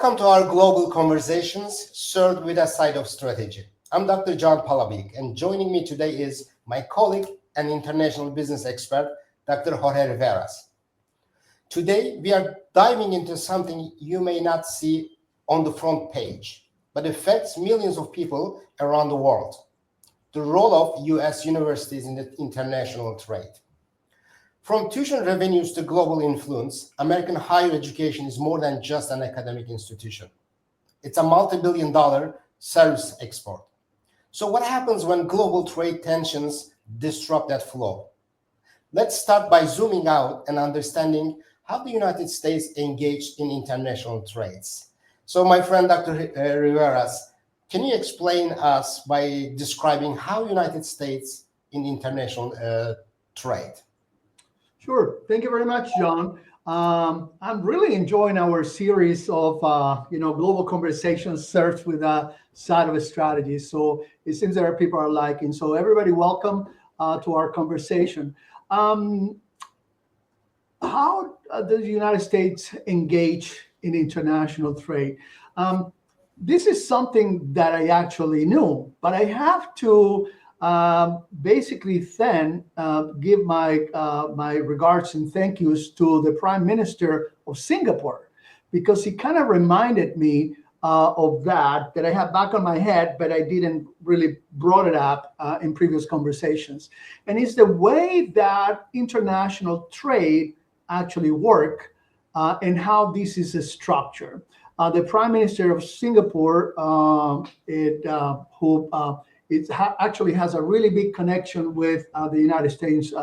Welcome to our global conversations served with a side of strategy. I'm Dr. John Palabiyik, and joining me today is my colleague and international business expert, Dr. Jorge Riveras. Today, we are diving into something you may not see on the front page, but affects millions of people around the world: the role of U.S. universities in the international trade. From tuition revenues to global influence, American higher education is more than just an academic institution. It's a multi-billion-dollar service export. So what happens when global trade tensions disrupt that flow? Let's start by zooming out and understanding how the United States engaged in international trades. So my friend, Dr. Riveras, can you explain us by describing how United States in international trade? Sure. Thank you very much, John. I'm really enjoying our series of global conversations served with a side of a strategy. So it seems that people are liking. So everybody, welcome to our conversation. How does the United States engage in international trade? This is something that I actually knew, but I have to basically then give my regards and thank yous to the Prime Minister of Singapore, because he kind of reminded me of that I had back on my head, but I didn't really brought it up in previous conversations. And it's the way that international trade actually work and how this is a structure. The Prime Minister of Singapore, actually has a really big connection with the United States,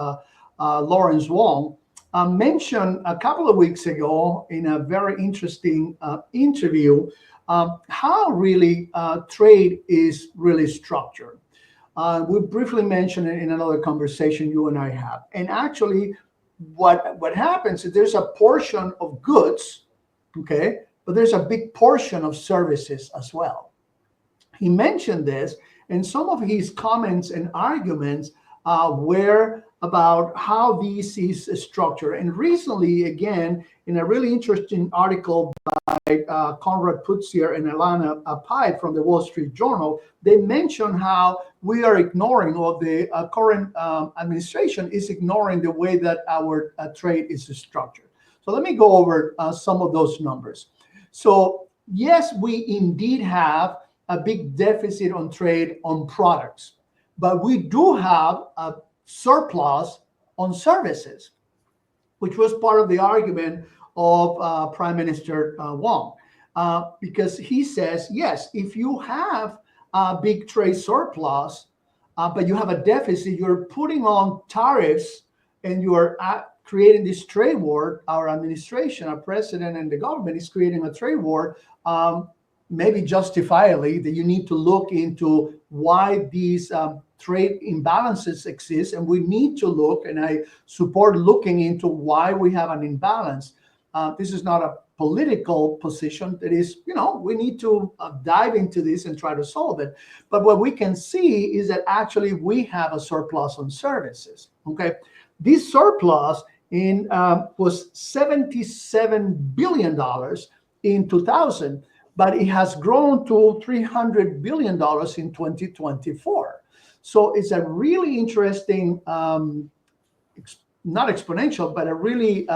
Lawrence Wong, mentioned a couple of weeks ago in a very interesting interview how really trade is really structured. We briefly mentioned it in another conversation you and I have. And actually, what happens is there's a portion of goods, okay, but there's a big portion of services as well. He mentioned this, and some of his comments and arguments were about how this is structured. And recently, again, in a really interesting article by Conrad Putzier and Alana Pye from the Wall Street Journal, they mention how we are ignoring, or the current administration is ignoring, the way that our trade is structured. So let me go over some of those numbers. So yes, we indeed have a big deficit on trade on products, but we do have a surplus on services, which was part of the argument of Prime Minister Wong, because he says, yes, if you have a big trade surplus, but you have a deficit, you're putting on tariffs and you're creating this trade war. Our administration, our president and the government is creating a trade war, maybe justifiably, that you need to look into why these trade imbalances exist. And we need to look, and I support looking into why we have an imbalance. This is not a political position. That is, we need to dive into this and try to solve it. But what we can see is that actually we have a surplus on services. Okay, this surplus was $77 billion in 2000. But it has grown to $300 billion in 2024. So it's a really interesting, not exponential, but a really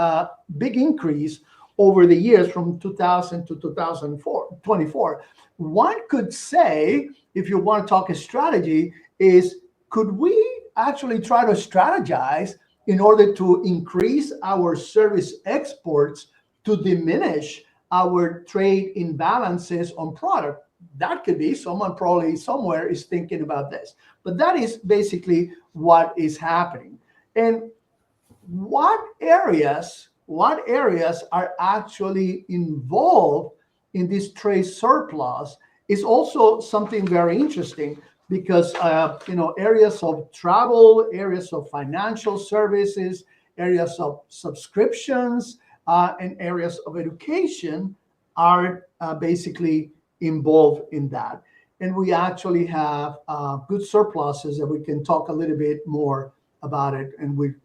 big increase over the years from 2000 to 2024. One could say, if you want to talk a strategy, is could we actually try to strategize in order to increase our service exports to diminish our trade imbalances on product? That could be, someone probably somewhere is thinking about this, but that is basically what is happening. And what areas are actually involved in this trade surplus is also something very interesting, because areas of travel, areas of financial services, areas of subscriptions, and areas of education are basically involved in that. And we actually have good surpluses that we can talk a little bit more about it and with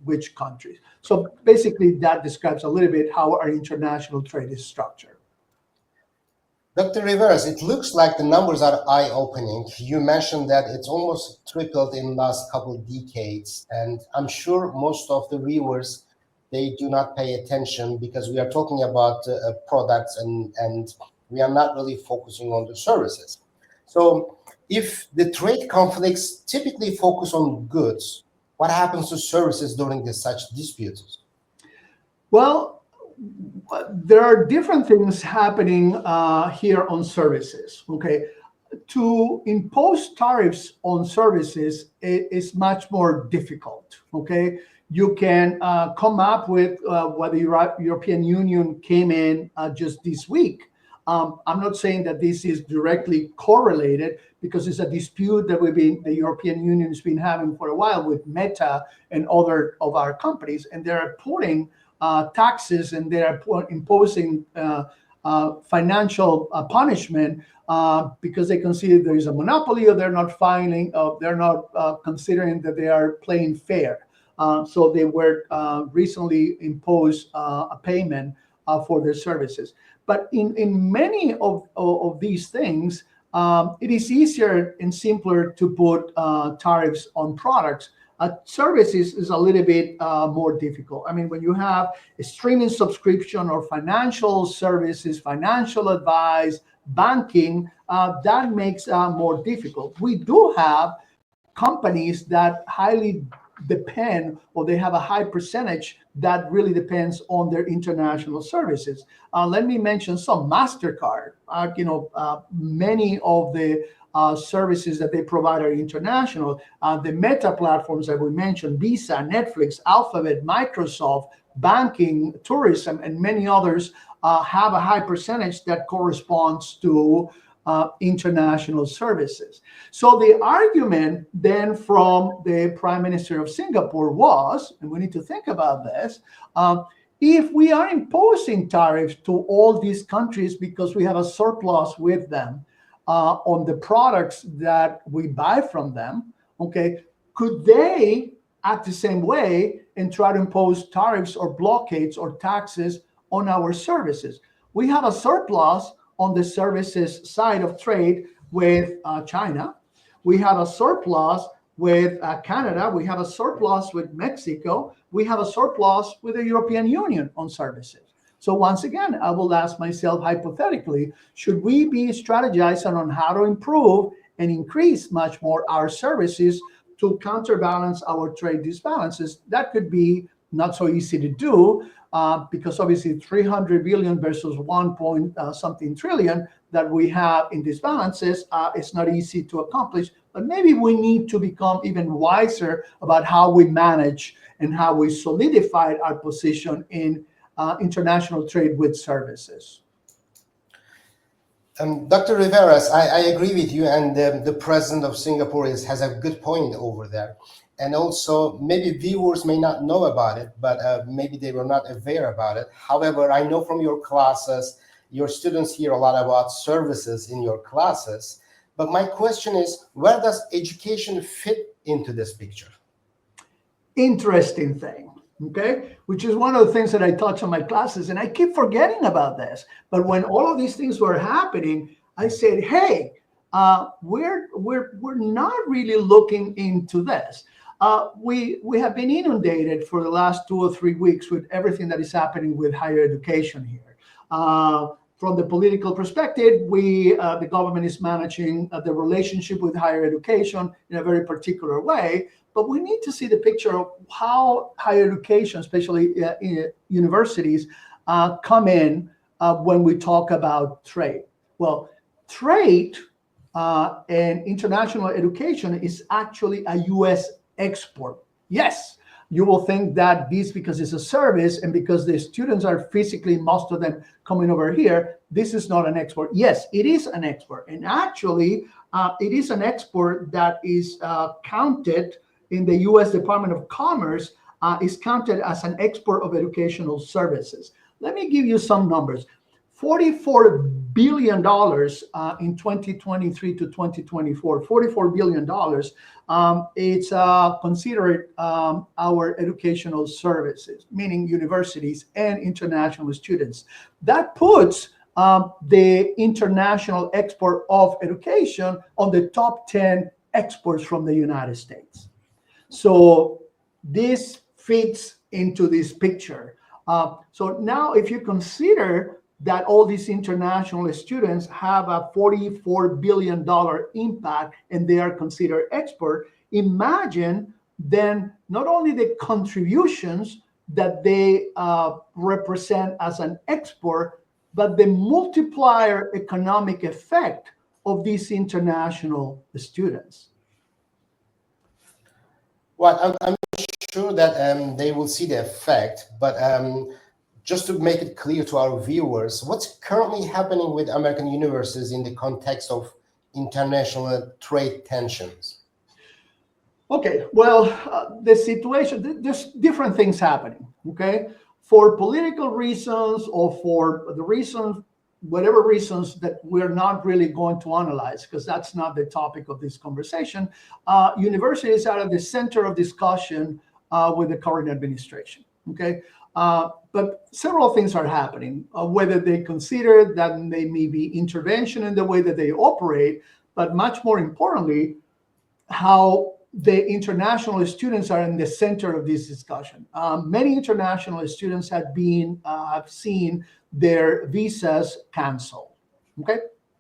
which countries. So basically that describes a little bit how our international trade is structured. Dr. Riveras, it looks like the numbers are eye-opening. You mentioned that it's almost tripled in the last couple of decades, and I'm sure most of the viewers, they do not pay attention because we are talking about products and we are not really focusing on the services. So if the trade conflicts typically focus on goods, what happens to services during such disputes? Well, there are different things happening here on services. Okay, to impose tariffs on services is much more difficult. Okay, you can come up with what the European Union came in just this week. I'm not saying that this is directly correlated because it's a dispute that the European Union has been having for a while with Meta and other of our companies, and they're putting taxes and they're imposing financial punishment because they consider there is a monopoly, or they're not filing, they're not considering that they are playing fair. So they were recently imposed a payment for their services. But in many of these things, it is easier and simpler to put tariffs on products. Services is a little bit more difficult. I mean, when you have a streaming subscription or financial services, financial advice, banking, that makes more difficult. We do have companies that highly depend, or they have a high percentage that really depends on their international services. Let me mention some. MasterCard, many of the services that they provide are international. The Meta platforms that we mentioned, Visa, Netflix, Alphabet, Microsoft, banking, tourism, and many others have a high percentage that corresponds to international services. So the argument then from the Prime Minister of Singapore was, and we need to think about this, if we are imposing tariffs to all these countries because we have a surplus with them on the products that we buy from them, okay, could they act the same way and try to impose tariffs or blockades or taxes on our services? We have a surplus on the services side of trade with China. We have a surplus with Canada. We have a surplus with Mexico. We have a surplus with the European Union on services. So once again, I will ask myself hypothetically, should we be strategizing on how to improve and increase much more our services to counterbalance our trade disbalances? That could be not so easy to do because obviously 300 billion versus 1 point something trillion that we have in disbalances, it's not easy to accomplish. But maybe we need to become even wiser about how we manage and how we solidify our position in international trade with services. Dr. Riveras, I agree with you, and the president of Singapore has a good point over there. And also, maybe viewers may not know about it, but maybe they were not aware about it. However, I know from your classes, your students hear a lot about services in your classes. But my question is, where does education fit into this picture? Interesting thing, okay? Which is one of the things that I touch on my classes, and I keep forgetting about this. But when all of these things were happening, I said, hey, we're not really looking into this. We have been inundated for the last 2 or 3 weeks with everything that is happening with higher education here. From the political perspective, the government is managing the relationship with higher education in a very particular way. But we need to see the picture of how higher education, especially universities, come in when we talk about trade. Well, trade and international education is actually a U.S. export. Yes, you will think that this, because it's a service and because the students are physically, most of them coming over here, this is not an export. Yes, it is an export. And actually, it is an export that is counted in the U.S. Department of Commerce, is counted as an export of educational services. Let me give you some numbers. $44 billion in 2023 to 2024, $44 billion. It's considered our educational services, meaning universities and international students. That puts the international export of education on the top 10 exports from the United States. So this fits into this picture. So now if you consider that all these international students have a $44 billion impact and they are considered expert, imagine then not only the contributions that they represent as an export, but the multiplier economic effect of these international students. Well, I'm sure that they will see the effect, but just to make it clear to our viewers, what's currently happening with American universities in the context of international trade tensions? Okay, well, the situation, there's different things happening, okay? For political reasons or for the reasons, whatever reasons that we're not really going to analyze, because that's not the topic of this conversation, universities are at the center of discussion with the current administration, okay? But several things are happening, whether they consider that they may be intervention in the way that they operate, but much more importantly, how the international students are in the center of this discussion. Many international students have seen their visas canceled. Okay,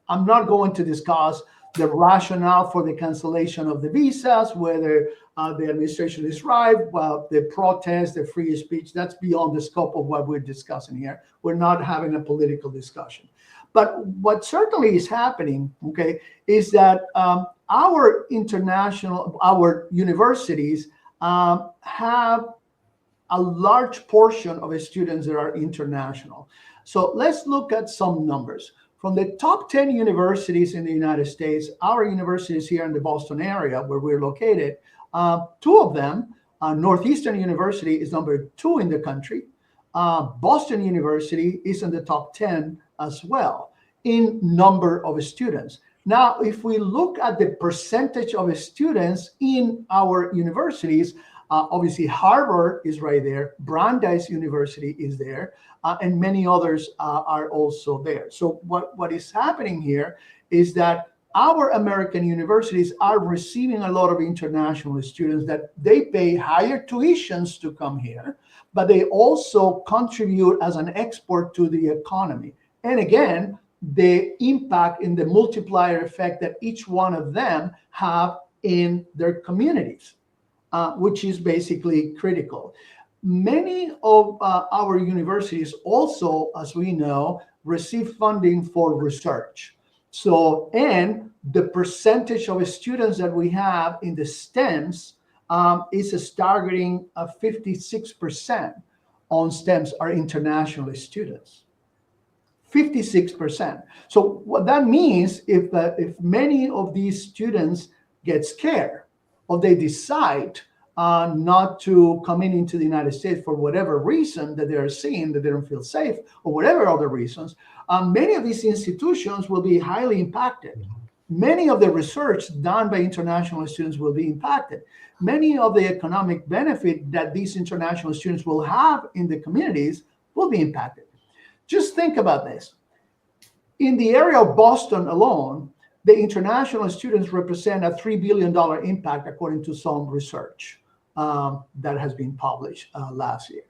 I'm not going to discuss the rationale for the cancellation of the visas, whether the administration is right, well, the protest, the free speech, that's beyond the scope of what we're discussing here. We're not having a political discussion. But what certainly is happening, okay, is that our universities have a large portion of students that are international. So let's look at some numbers. From the top 10 universities in the United States, our universities here in the Boston area where we're located, two of them, Northeastern University is number 2 in the country. Boston University is in the top 10 as well in number of students. Now, if we look at the percentage of students in our universities, obviously Harvard is right there, Brandeis University is there, and many others are also there. So what is happening here is that our American universities are receiving a lot of international students that they pay higher tuitions to come here, but they also contribute as an export to the economy. And again, the impact in the multiplier effect that each one of them have in their communities, which is basically critical. Many of our universities also, as we know, receive funding for research. So, and the percentage of students that we have in the STEMs is a staggering 56% on STEMs are international students. 56%. So what that means, if many of these students get scared or they decide not to come into the United States for whatever reason that they're seeing, that they don't feel safe or whatever other reasons, many of these institutions will be highly impacted. Many of the research done by international students will be impacted. Many of the economic benefit that these international students will have in the communities will be impacted. Just think about this. In the area of Boston alone, the international students represent a $3 billion impact, according to some research that has been published last year.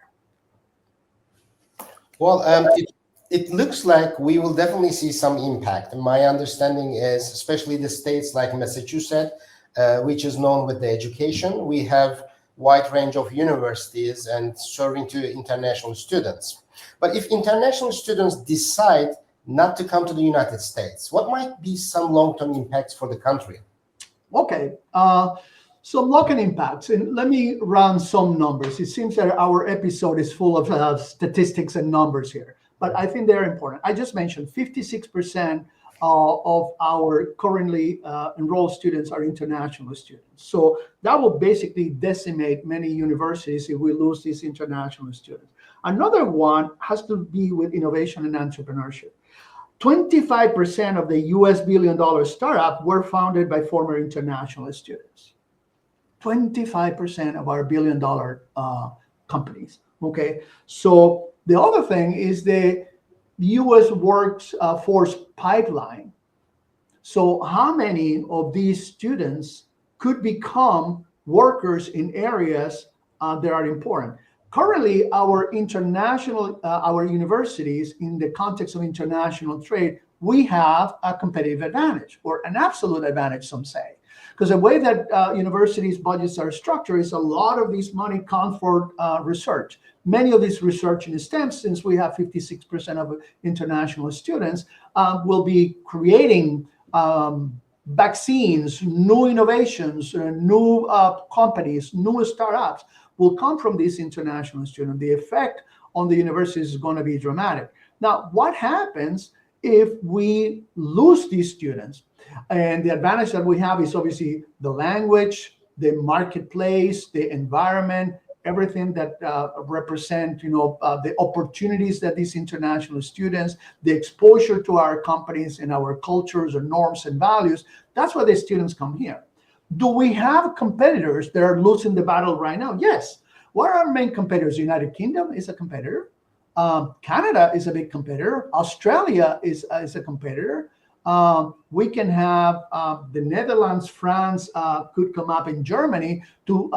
Well, it looks like we will definitely see some impact. My understanding is, especially the states like Massachusetts, which is known with the education, we have wide range of universities and serving to international students. But if international students decide not to come to the United States, what might be some long-term impacts for the country? Okay, so long-term impacts, and let me run some numbers. It seems that our episode is full of statistics and numbers here, but I think they're important. I just mentioned 56% of our currently enrolled students are international students. So that will basically decimate many universities if we lose these international students. Another one has to be with innovation and entrepreneurship. 25% of the US billion-dollar startup were founded by former international students. 25% of our billion-dollar companies, okay? So the other thing is the U.S. workforce pipeline. So how many of these students could become workers in areas that are important? Currently, our universities, in the context of international trade, we have a competitive advantage, or an absolute advantage, some say. Because the way that universities' budgets are structured is a lot of this money comes for research. Many of these research in STEM, since we have 56% of international students, will be creating vaccines, new innovations, new companies, new startups will come from these international students. The effect on the universities is going to be dramatic. Now, what happens if we lose these students? And the advantage that we have is obviously the language, the marketplace, the environment, everything that represent, the opportunities that these international students, the exposure to our companies and our cultures and norms and values. That's why the students come here. Do we have competitors that are losing the battle right now? Yes. What are our main competitors? The United Kingdom is a competitor. Canada is a big competitor. Australia is a competitor. We can have the Netherlands, France could come up in Germany to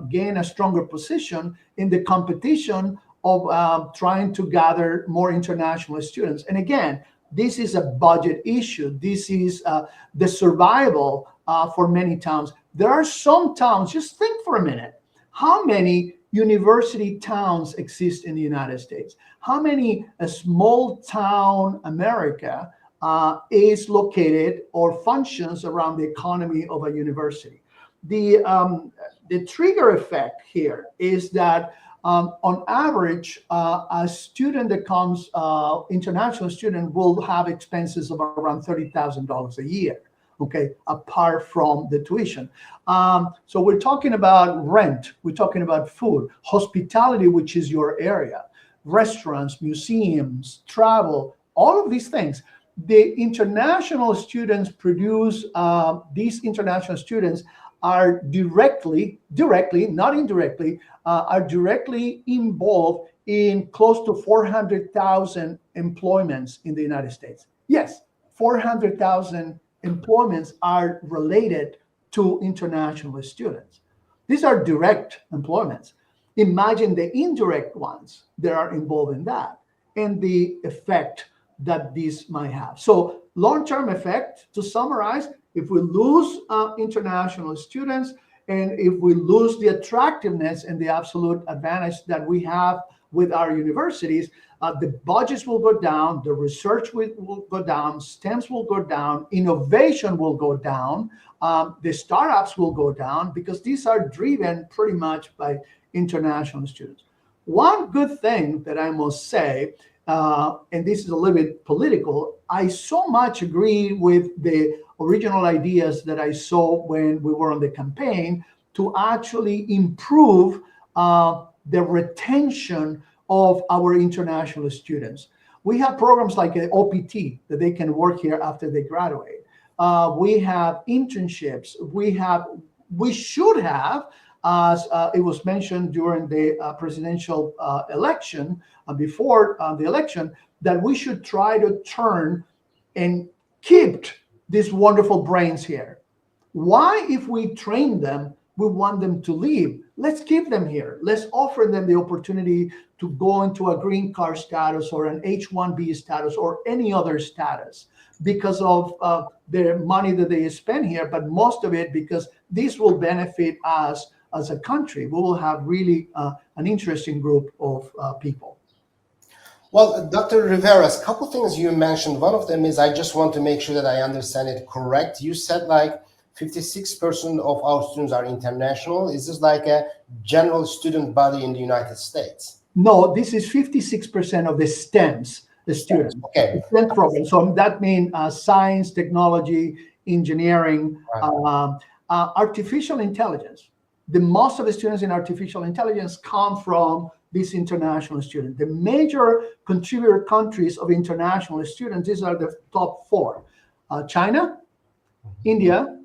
gain a stronger position in the competition of trying to gather more international students. And again, this is a budget issue. This is the survival for many towns. There are some towns, just think for a minute, how many university towns exist in the United States? How many small town America is located or functions around the economy of a university? The trigger effect here is that on average, a student that comes, international student, will have expenses of around $30,000 a year, okay, apart from the tuition. So we're talking about rent, we're talking about food, hospitality, which is your area, restaurants, museums, travel, all of these things. The international students produce, these international students are directly, not indirectly, are directly involved in close to 400,000 employments in the United States. Yes, 400,000 employments are related to international students. These are direct employments. Imagine the indirect ones that are involved in that and the effect that this might have. So long-term effect, to summarize, if we lose international students, and if we lose the attractiveness and the absolute advantage that we have with our universities, the budgets will go down, the research will go down, STEMs will go down, innovation will go down, the startups will go down, because these are driven pretty much by international students. One good thing that I must say, and this is a little bit political, I so much agree with the original ideas that I saw when we were on the campaign to actually improve the retention of our international students. We have programs like an OPT that they can work here after they graduate. We have internships. We should have, as it was mentioned during the presidential election, before the election, that we should try to turn and keep these wonderful brains here. Why, if we train them, we want them to leave? Let's keep them here. Let's offer them the opportunity to go into a green card status or an H-1B status or any other status because of the money that they spend here, but most of it because this will benefit us as a country. We will have really an interesting group of people. Well, Dr. Riveras, a couple things you mentioned. One of them is, I just want to make sure that I understand it correct. You said like 56% of our students are international. Is this like a general student body in the United States? No, this is 56% of the STEMs, the students. Okay. The STEM program. So that means science, technology, engineering, Right. Artificial intelligence. The most of the students in artificial intelligence come from these international students. The major contributor countries of international students, these are the top four: China, India,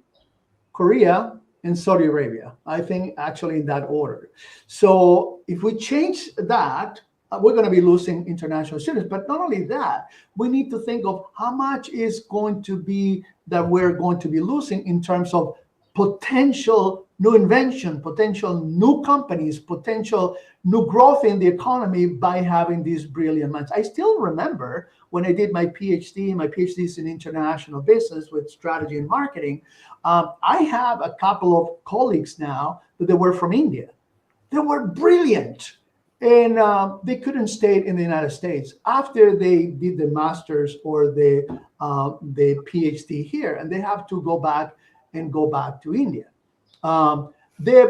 Korea, and Saudi Arabia. I think actually in that order. So if we change that, we're going to be losing international students. But not only that, we need to think of how much is going to be that we're going to be losing in terms of potential new invention, potential new companies, potential new growth in the economy by having these brilliant minds. I still remember when I did my PhD. My PhD is in international business with strategy and marketing. I have a couple of colleagues now that they were from India. They were brilliant, and they couldn't stay in the United States after they did the master's or the PhD here, and they have to go back to India. They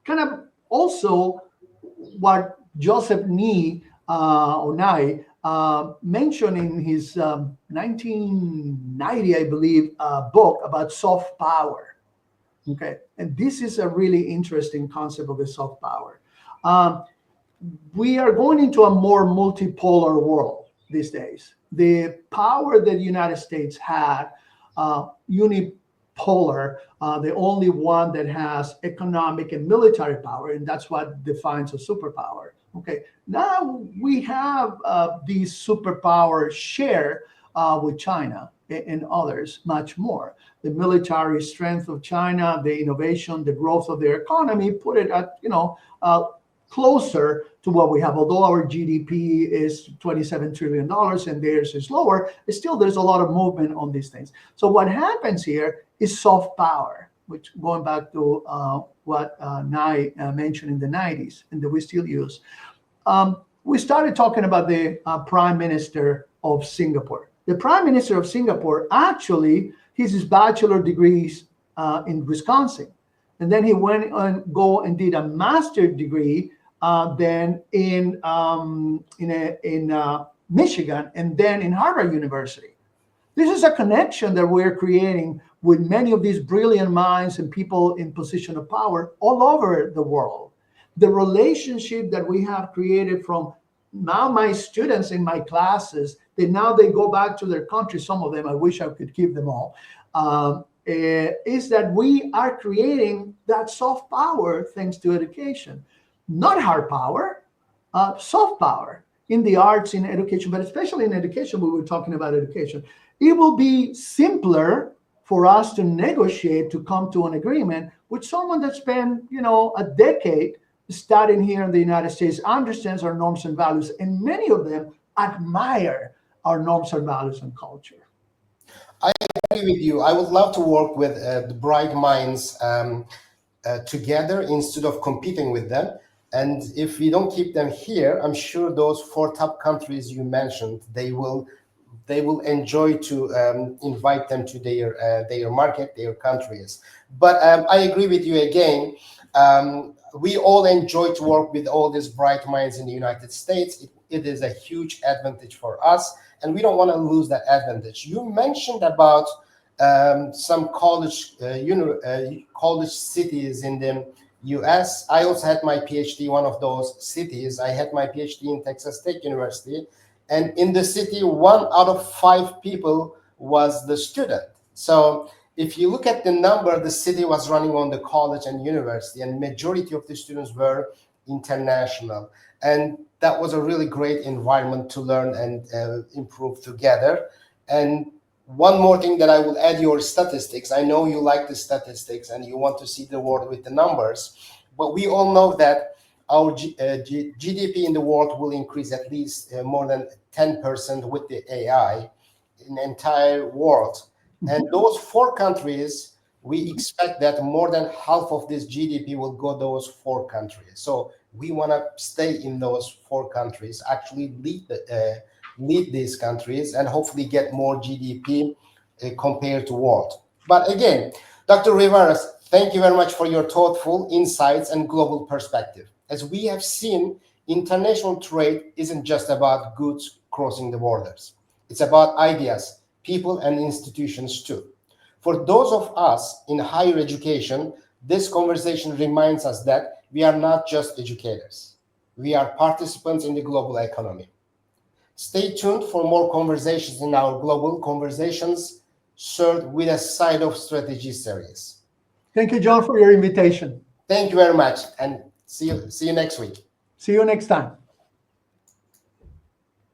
kind of also what Joseph Nye mentioned in his 1990, I believe, book about soft power. Okay, and this is a really interesting concept of the soft power. We are going into a more multipolar world these days. The power that the United States had, unipolar, the only one that has economic and military power, and that's what defines a superpower. Okay, now we have these superpower share with China and others much more. The military strength of China, the innovation, the growth of their economy, put it at closer to what we have. Although our GDP is $27 trillion and theirs is lower, still there's a lot of movement on these things. So what happens here is soft power, which going back to what Nye mentioned in the 90s and that we still use. We started talking about the Prime Minister of Singapore. The Prime Minister of Singapore, actually, his bachelor degrees in Wisconsin. And then he went and did a master's degree then in Michigan and then in Harvard University. This is a connection that we're creating with many of these brilliant minds and people in position of power all over the world. The relationship that we have created from now my students in my classes, now they go back to their country, some of them, I wish I could keep them all, is that we are creating that soft power thanks to education. Not hard power, soft power in the arts, in education, but especially in education, we were talking about education. It will be simpler for us to negotiate, to come to an agreement with someone that spent, a decade studying here in the United States, understands our norms and values, and many of them admire our norms and values and culture. I agree with you. I would love to work with the bright minds together instead of competing with them. And if we don't keep them here, I'm sure those 4 top countries you mentioned, they will enjoy to invite them to their market, their countries. But I agree with you again. We all enjoy to work with all these bright minds in the United States. It is a huge advantage for us, and we don't want to lose that advantage. You mentioned about some college cities in the US. I also had my PhD in one of those cities. I had my PhD in Texas Tech University, and in the city, 1 out of 5 people was the student. So if you look at the number, the city was running on the college and university, and majority of the students were international. And that was a really great environment to learn and improve together. And one more thing that I will add, your statistics. I know you like the statistics and you want to see the world with the numbers, but we all know that our GDP in the world will increase at least more than 10% with the AI in the entire world. And those 4 countries, we expect that more than half of this GDP will go those 4 countries. So we want to stay in those 4 countries, actually lead these countries, and hopefully get more GDP compared to world. But again, Dr. Riveras, thank you very much for your thoughtful insights and global perspective. As we have seen, international trade isn't just about goods crossing the borders. It's about ideas, people, and institutions too. For those of us in higher education, this conversation reminds us that we are not just educators. We are participants in the global economy. Stay tuned for more conversations in our Global Conversations served with a Side of Strategy series. Thank you, John, for your invitation. Thank you very much, and see you next week. See you next time.